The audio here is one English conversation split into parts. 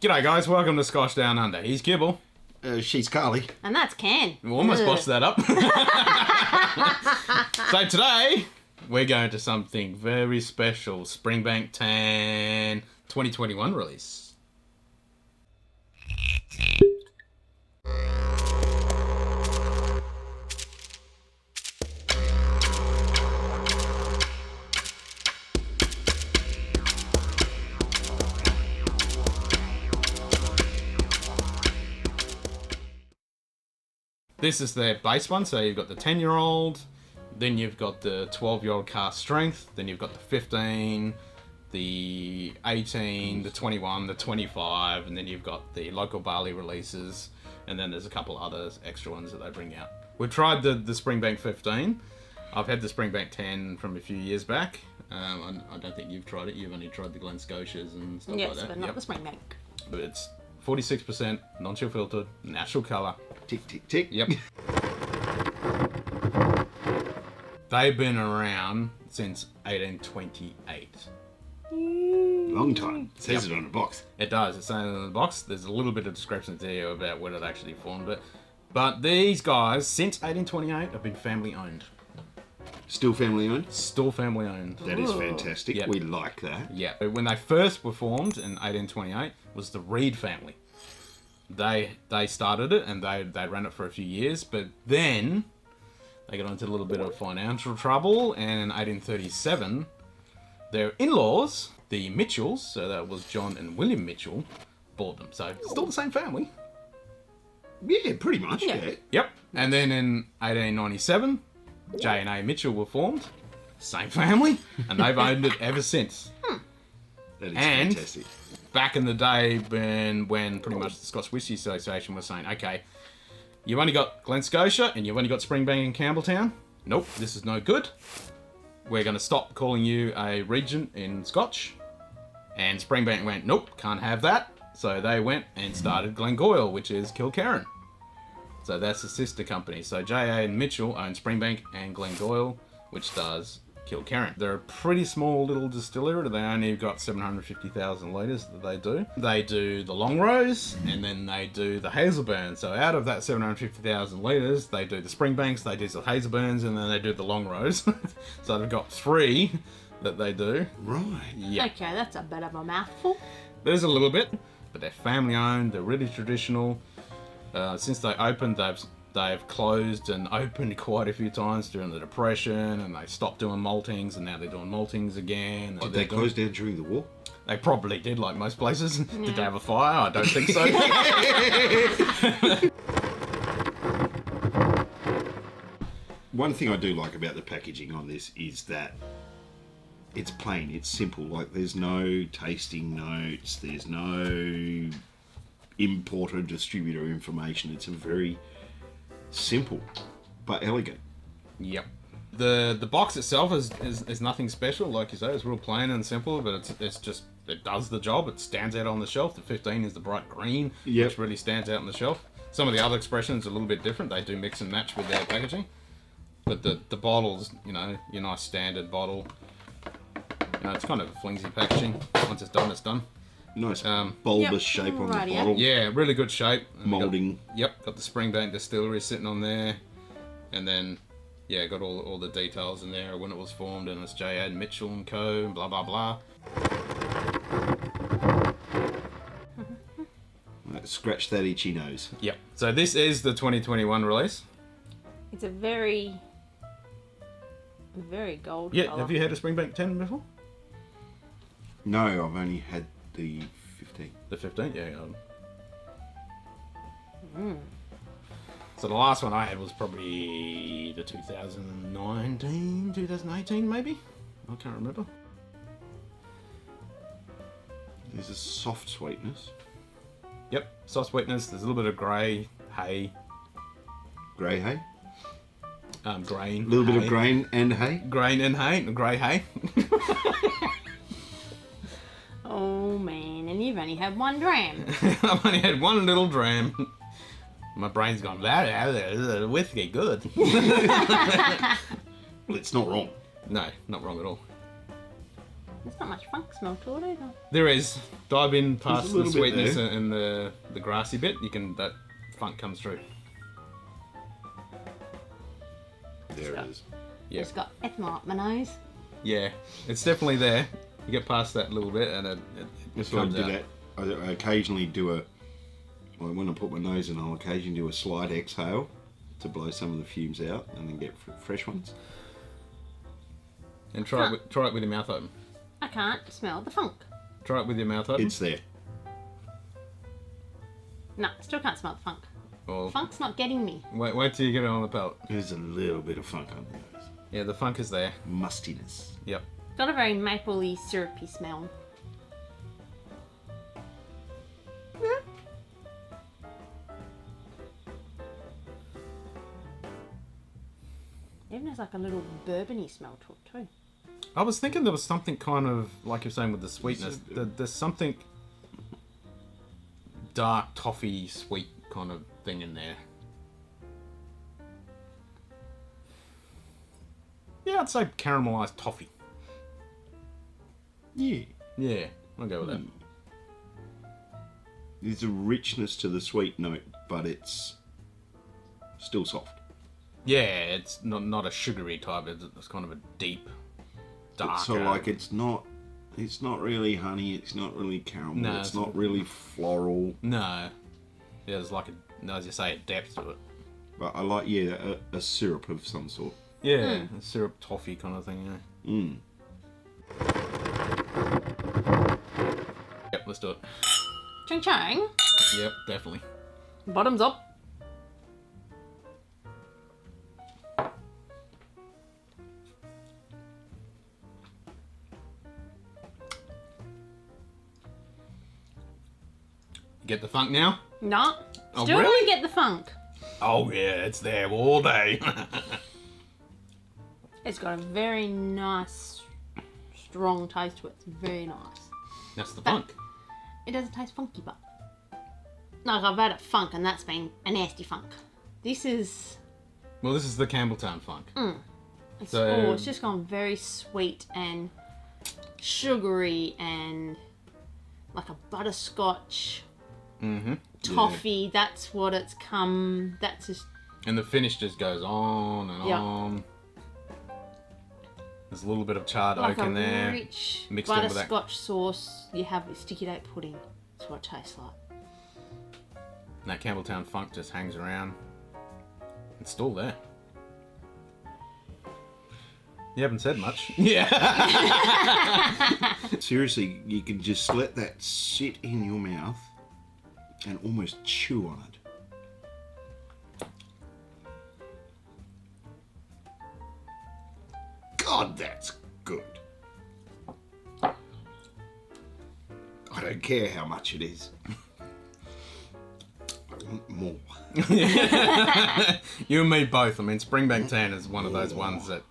G'day guys, welcome to Scotch Down Under. He's Kibble. She's Carly. And that's Ken. We almost botched that up. So today, we're going to something very special. Springbank 10 2021 release. This is their base one, so you've got the 10-year-old, then you've got the 12-year-old cask strength, then you've got the 15, the 18, the 21, the 25, and then you've got the local barley releases, and then there's a couple other extra ones that they bring out. We've tried the Springbank 15. I've had the Springbank 10 from a few years back. I don't think you've tried it. You've only tried the Glen Scotias and stuff like that. Yes, but not the Springbank. But it's 46%, non-chill filtered, natural colour. Tick, tick, tick. Yep. They've been around since 1828. Long time. It says it on the box. It does. It's saying in the box. There's a little bit of discrepancy there about when it actually formed. But these guys, since 1828, have been family owned. Still family owned? Still family owned. That is fantastic. Yep. We like that. Yeah. When they first were formed in 1828, was the Reed family. They started it and they ran it for a few years, but then they got into a little bit of financial trouble, and in 1837, their in-laws, the Mitchells, so that was John and William Mitchell, bought them. So still the same family. Yeah, pretty much. Yeah. Yep. And then in 1897, J&A Mitchell were formed, same family, and they've owned it ever since. That is And fantastic. back in the day when pretty much the Scotch Whisky Association was saying, okay, you've only got Glen Scotia and you've only got Springbank and Campbelltown. Nope, this is no good. We're going to stop calling you a regent in Scotch. And Springbank went, nope, can't have that. So they went and started Glengoyle, which is Kilkerran. So that's the sister company. So J.A. and Mitchell own Springbank and Glengoyle, which does Kilkerran. They're a pretty small little distillery. They only got 750,000 litres that they do. They do the Long Rose, and then they do the Hazelburn. So out of that 750,000 litres, they do the Springbanks, they do the Hazelburns, and then they do the Long Rose. So they've got 3 that they do. Right. Yeah. Okay, that's a bit of a mouthful. There's a little bit, but they're family owned, they're really traditional. Since they opened, they've closed and opened quite a few times during the Depression, and they stopped doing maltings, and now they're doing maltings again. Did they close down during the war? They probably did, like most places. Did they have a fire? I don't think so. One thing I do like about the packaging on this is that it's plain, it's simple. Like, there's no tasting notes, there's no importer distributor information. It's a very simple but elegant. Yep. The box itself is nothing special, like you say. It's real plain and simple, but it's just, it does the job. It stands out on the shelf. The 15 is the bright green, which really stands out on the shelf. Some of the other expressions are a little bit different. They do mix and match with their packaging. But the bottles, you know, your nice standard bottle. You know, it's kind of flimsy packaging. Once it's done, it's done. Nice bulbous shape on the bottle. Yeah, really good shape. Moulding. Got the Springbank Distillery sitting on there. And then, yeah, got all the details in there when it was formed, and it's J.A. Mitchell and Co. and blah, blah, blah. Scratch that itchy nose. Yep. So this is the 2021 release. It's a very gold Yeah, colour. have you had a Springbank 10 before? No, I've only had the 15. The 15? Yeah. So the last one I had was probably the 2018 maybe? I can't remember. There's a soft sweetness. Yep, soft sweetness. There's a little bit of grey, hay. Grey hay? Grain. A little bit of grain and hay? Grain and hay, grey hay. Oh man, and you've only had 1 dram. I've only had 1 little dram. My brain's gone, whiskey, good. Well, it's not wrong. No, not wrong at all. There's not much funk smell to it either. There is. Dive in past the little bit sweetness there. and the grassy bit. That funk comes through. There it is. Yeah. It's got ethanol up my nose. Yeah, it's definitely there. You get past that little bit and it So I comes do out. that. I occasionally do when I put my nose in, I'll occasionally do a slight exhale to blow some of the fumes out and then get fresh ones. And try it with your mouth open. I can't smell the funk. Try it with your mouth open. It's there. No, still can't smell the funk. Or Funk's not getting me. wait till you get it on the palate. There's a little bit of funk on the nose. Yeah, the funk is there. Mustiness. Yep. Got a very mapley, syrupy smell. Even has like a little bourbony smell to it too. I was thinking there was something kind of, like you're saying with the sweetness, there's something dark, toffee, sweet kind of thing in there. Yeah, I'd say caramelized toffee. Yeah. Yeah, I'll go with that. There's a richness to the sweet note, but it's still soft. Yeah, it's not a sugary type, it's kind of a deep, dark. So like it's not really honey, it's not really caramel, No, it's it's not really floral. No. Yeah, there's like as you say, a depth to it. But I like, a syrup of some sort. Yeah, a syrup toffee kind of thing, yeah. Mm. Yep, let's do it. Ching chang. Yep, definitely. Bottoms up. Get the funk now? No. Oh, Still really? don't get the funk. Oh yeah, it's there all day. It's got a very nice, strong taste to it. It's very nice. That's the funk. It doesn't taste funky, but like I've had a funk and that's been a nasty funk. This is Well, this is the Campbelltown funk. it's, So- it's just gone very sweet and sugary and like a butterscotch Mm-hmm. toffee. That's what it's come. That's just And the finish just goes on and Yeah. on. There's a little bit of charred like oak a in there. rich mixed in with that- butterscotch sauce you have with sticky date pudding. That's what it tastes like. And that Campbelltown funk just hangs around. It's still there. You haven't said much. Yeah. Seriously, you can just let that sit in your mouth and almost chew on it. God, that's good. I don't care how much it is. I want more. You and me both. I mean, Springbank Tan is one of those ones that,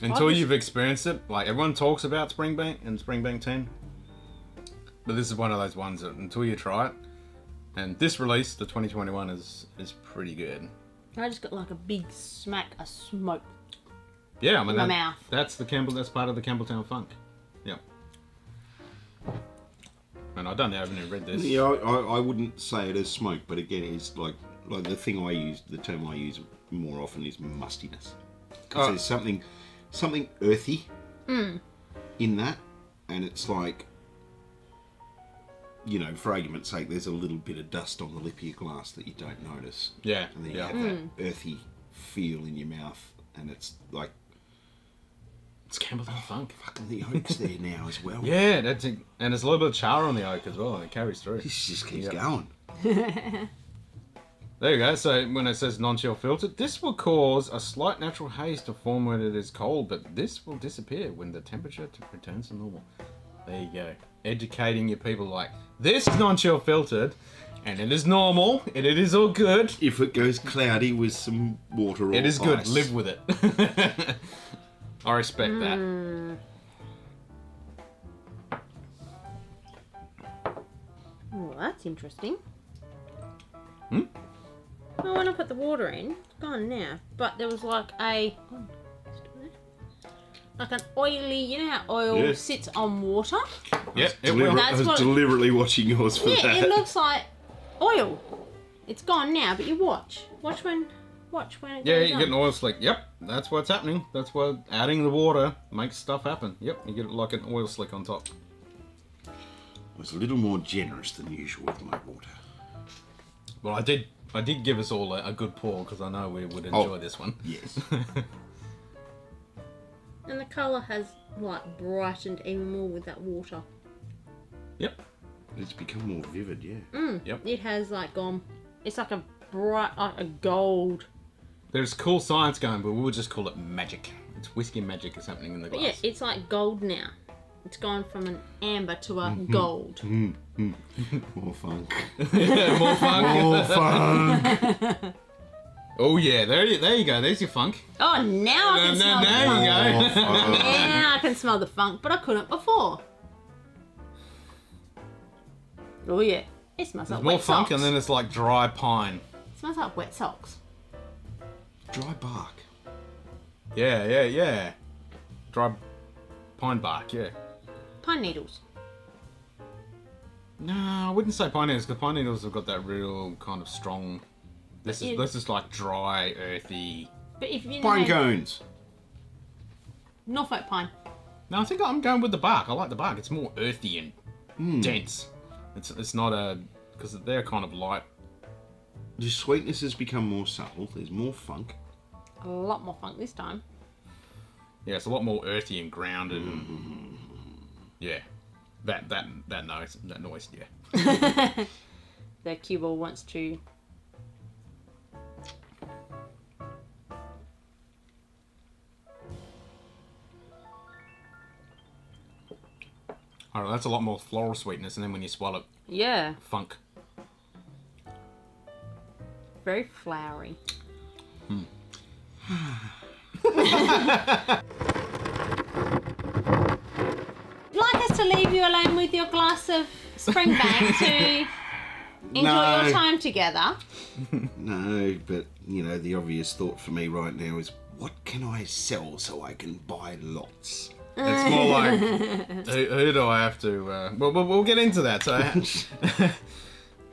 until you've experienced it, like everyone talks about Springbank and Springbank Tan, but this is one of those ones that until you try it, and this release, the 2021, is pretty good. I just got like a big smack of smoke. Yeah, I mean In my mouth. that's that's part of the Campbelltown funk. Yep. And I don't know, I haven't even read this. Yeah, I wouldn't say it as smoke, but again, it's like the thing I use, the term I use more often is mustiness. Because there's something earthy in that, and it's like, you know, for argument's sake, there's a little bit of dust on the lip of your glass that you don't notice. Yeah, And then you yeah. have that earthy feel in your mouth, and it's like, It's Campbelltown funk. fucking the oak's there now as well. Yeah, and there's a little bit of char on the oak as well, and it carries through. This just keeps Yep. going. There you go. So when it says non-chill filtered, this will cause a slight natural haze to form when it is cold, but this will disappear when the temperature returns to normal. There you go. Educating your people like, this is non-chill filtered, and it is normal, and it is all good. If it goes cloudy with some water or It is good. ice. Live with it. I respect that. Oh, that's interesting. Well, when I put the water in, it's gone now. But there was like a... like an oily. You know how oil Yeah. sits on water? Yep, it will. That's I was what- deliberately watching yours for Yeah, that. it looks like oil. It's gone now, but you watch. Watch when it Yeah, goes you on. get an oil slick. Yep, that's what's happening. That's what adding the water makes stuff happen. Yep, you get like an oil slick on top. I was a little more generous than usual with my water. Well, I did give us all a good pour because I know we would enjoy this one. Yes. And the colour has like brightened even more with that water. Yep. It's become more vivid, yeah. Yep. It has like gone. It's like a bright, like a gold. There's cool science going, but we would just call it magic. It's whiskey magic is happening in the But glass. yeah, it's like gold now. It's gone from an amber to a gold. More funk. More funk. More funk. Oh yeah, there you go. There's your funk. Oh, now I can smell the there funk. you go. More funk. Now I can smell the funk, but I couldn't before. Oh yeah, it smells like More wet funk, socks. and then it's like dry pine. It smells like wet socks. Dry bark. Yeah. Dry pine bark. Yeah. Pine needles. No, I wouldn't say pine needles because pine needles have got that real kind of strong. This is like dry, earthy. But if you Pine know, cones. Norfolk pine. No, I think I'm going with the bark. I like the bark. It's more earthy and dense. It's not because they're kind of light. The sweetness has become more subtle. There's more funk. A lot more funk this time. Yeah, it's a lot more earthy and grounded. And, yeah, that noise. Yeah. The cue ball wants to. All right, that's a lot more floral sweetness, and then when you swallow it, Yeah, funk. very flowery. Like us to leave you alone with your glass of Springbank to enjoy No. your time together. No, but, the obvious thought for me right now is, what can I sell so I can buy lots? It's more like who do I have to? Well, we'll get into that. So,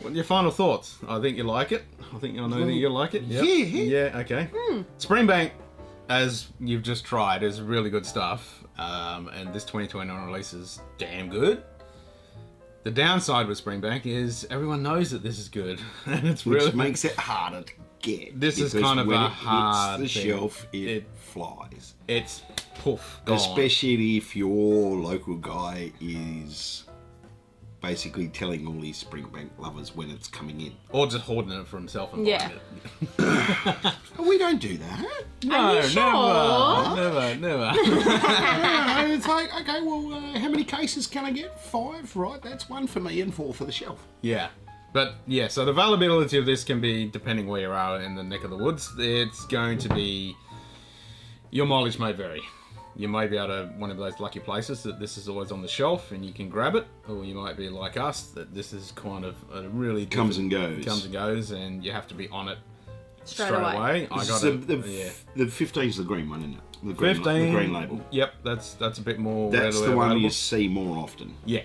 what are your final thoughts? I think you like it. I think you like it. Yep. Yeah. Yeah. Okay. Springbank, as you've just tried, is really good stuff. And this 2021 release is damn good. The downside with Springbank is everyone knows that this is good, and it's Which really makes it harder to get. This is because kind of when a it hard hits the thing. shelf, it It- flies. it's poof gone. Especially if your local guy is basically telling all these Springbank lovers when it's coming in. Or just hoarding it for himself and Yeah. buying it. Oh, we don't do that. No, you sure? never. It's like, okay, well, how many cases can I get? 5, right? That's 1 for me and 4 for the shelf. Yeah. But yeah, so the availability of this can be, depending where you are in the neck of the woods, it's going to be, your mileage may vary. You may be able to one of those lucky places that this is always on the shelf and you can grab it, or you might be like us, that this is kind of a really Comes and goes. comes and goes, and you have to be on it Straight away. I This got is it. the 15's the green one, isn't it? The green, 15. the green label. Yep, that's a bit more. That's readily the one available. you see more often. Yeah,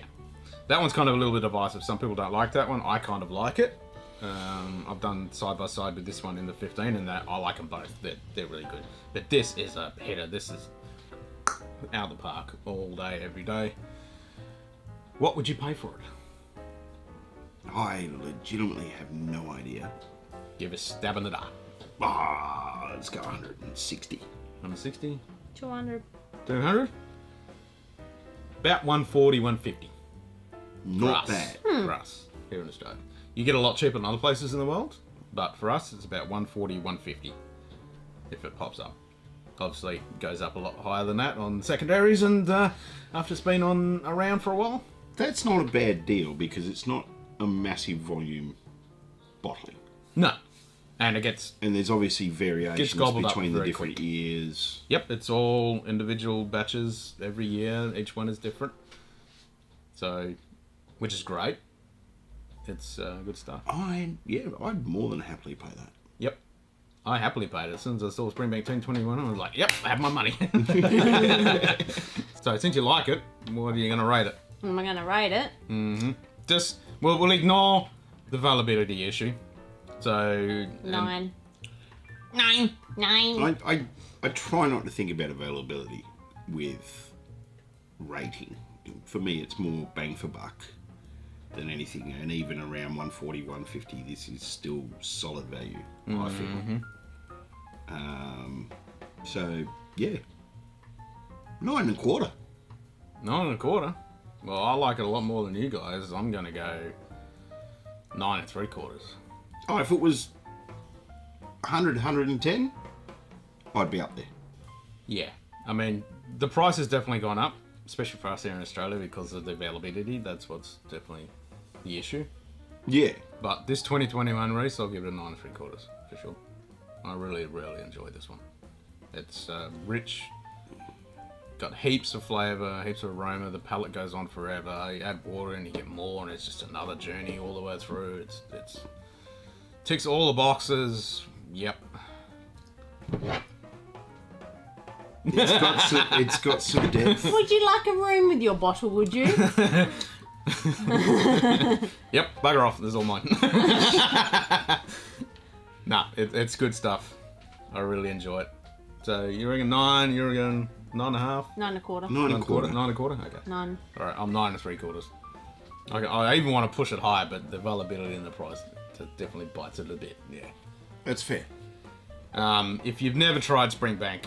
that one's kind of a little bit divisive. Some people don't like that one. I kind of like it. I've done side by side with this one in the 15, and that I like them both. They're really good. But this is a header. This is out of the park all day, every day. What would you pay for it? I legitimately have no idea. Give a stab in the dark. Let's go 160. 160, 200. 200, about 140, 150. Not for us. bad. For us here in Australia. You get a lot cheaper than other places in the world, but for us it's about 140, 150 if it pops up. Obviously it goes up a lot higher than that on secondaries, and after it's been around for a while. That's not a bad deal because it's not a massive volume bottling. No. And it gets, And there's obviously variations gobbled up between the very different years. yep, it's all individual batches every year. Each one is different. So, which is great. It's good stuff. I'd more than happily pay that. Yep. I happily paid it. As soon as I saw Springbank 1021, I was like, yep, I have my money. So since you like it, what are you going to rate it? Am I going to rate it? Just, we'll ignore the availability issue. So... 9. 9. I try not to think about availability with rating. For me, it's more bang for buck than anything, and even around 140, 150, this is still solid value, I feel. So, yeah. 9 1/4. 9 1/4. Well, I like it a lot more than you guys. I'm going to go 9 3/4. Oh, if it was 100, 110, I'd be up there. Yeah. I mean, the price has definitely gone up, especially for us here in Australia because of the availability. That's what's definitely the issue. Yeah. But this 2021 race, I'll give it a 9 3/4 for sure. I really enjoy this one. It's rich, got heaps of flavour, heaps of aroma. The palate goes on forever. You add water and you get more, and it's just another journey all the way through. It's ticks all the boxes. Yep. It's got some depth. Would you like a room with your bottle, would you? Yep, bugger off. This is all mine. Nah, it's good stuff. I really enjoy it. So you reckon 9? You reckon 9.5? 9 1/4. 9 1/4. 9 1/4? Okay. 9. Alright, I'm 9 3/4. Okay, I even want to push it higher, but the availability and the price definitely bites it a bit. Yeah. That's fair. If you've never tried Springbank,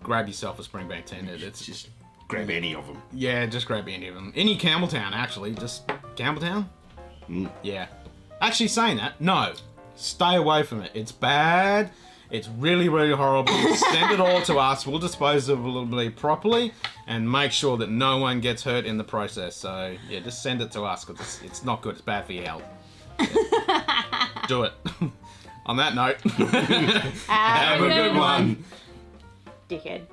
grab yourself a Springbank 10. It's Just grab any of them. Yeah, just grab any of them. Any Campbelltown, actually. Just Campbelltown? Yeah. Actually, saying that, no. Stay away from it. It's bad. It's really horrible. Send it all to us. We'll dispose of it properly and make sure that no one gets hurt in the process. So, yeah, just send it to us because it's not good. It's bad for your health. Yeah. Do it. On that note, Have have a good one. Dickhead.